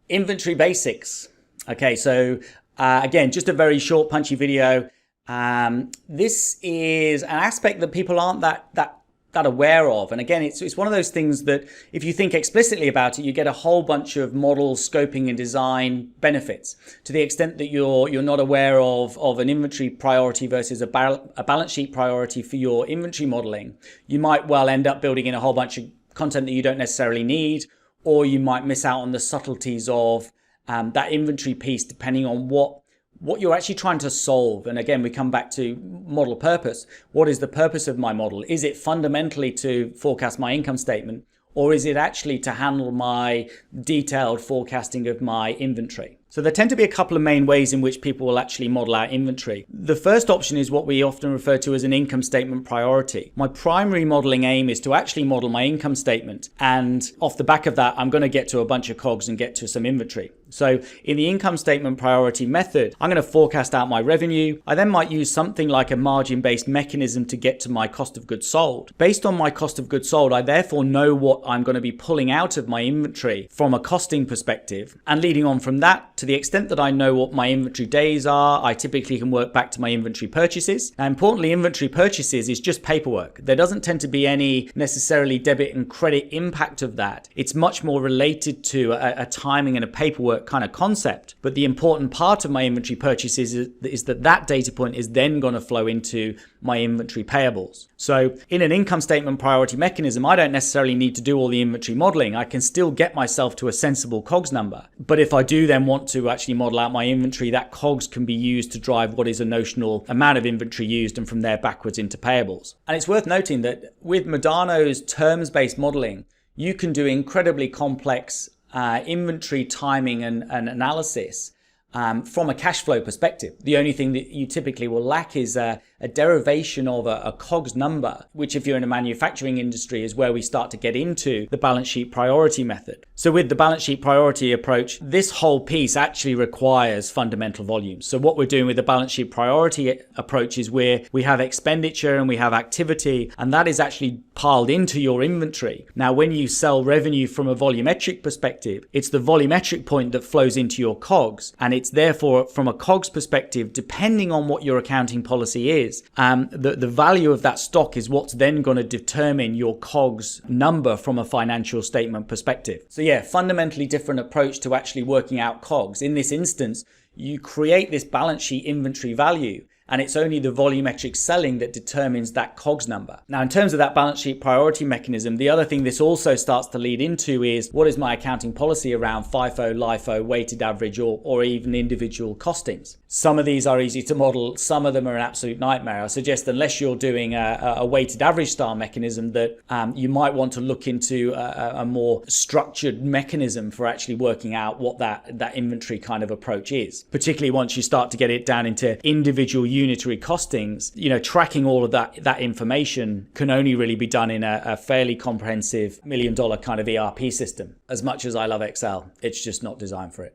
Inventory basics. Okay, so again, just a very short, punchy video. This is an aspect that people aren't that aware of. And again, it's one of those things that if you think explicitly about it, you get a whole bunch of model scoping and design benefits. To the extent that you're not aware of an inventory priority versus a balance sheet priority for your inventory modeling, you might well end up building in a whole bunch of content that you don't necessarily need, or you might miss out on the subtleties of that inventory piece, depending on what you're actually trying to solve. And again, we come back to model purpose. What is the purpose of my model? Is it fundamentally to forecast my income statement, or is it actually to handle my detailed forecasting of my inventory? So there tend to be a couple of main ways in which people will actually model out inventory. The first option is what we often refer to as an income statement priority. My primary modeling aim is to actually model my income statement. And off the back of that, I'm going to get to a bunch of COGS and get to some inventory. So in the income statement priority method, I'm going to forecast out my revenue. I then might use something like a margin-based mechanism to get to my cost of goods sold. Based on my cost of goods sold, I therefore know what I'm going to be pulling out of my inventory from a costing perspective. And leading on from that, to the extent that I know what my inventory days are, I typically can work back to my inventory purchases. Now, importantly, inventory purchases is just paperwork. There doesn't tend to be any necessarily debit and credit impact of that. It's much more related to a timing and a paperwork kind of concept. But the important part of my inventory purchases is that data point is then going to flow into my inventory payables. So in an income statement priority mechanism, I don't necessarily need to do all the inventory modeling. I can still get myself to a sensible COGS number. But if I do then want to actually model out my inventory, that COGS can be used to drive what is a notional amount of inventory used, and from there backwards into payables. And it's worth noting that with Modano's terms-based modeling, you can do incredibly complex inventory timing and analysis from a cash flow perspective. The only thing that you typically will lack is a derivation of a COGS number, which if you're in a manufacturing industry is where we start to get into the balance sheet priority method. So with the balance sheet priority approach, this whole piece actually requires fundamental volumes. So what we're doing with the balance sheet priority approach is where we have expenditure and we have activity, and that is actually piled into your inventory. Now, when you sell revenue from a volumetric perspective, it's the volumetric point that flows into your COGS, and it's therefore from a COGS perspective, depending on what your accounting policy is, the value of that stock is what's then going to determine your COGS number from a financial statement perspective. So yeah, fundamentally different approach to actually working out COGS. In this instance, you create this balance sheet inventory value, and it's only the volumetric selling that determines that COGS number. Now, in terms of that balance sheet priority mechanism, the other thing this also starts to lead into is what is my accounting policy around FIFO, LIFO, weighted average, or even individual costings. Some of these are easy to model. Some of them are an absolute nightmare. I suggest unless you're doing a weighted average style mechanism, that you might want to look into a more structured mechanism for actually working out what that inventory kind of approach is. Particularly once you start to get it down into individual unitary costings, tracking all of that information can only really be done in a fairly comprehensive $1 million kind of ERP system. As much as I love Excel, it's just not designed for it.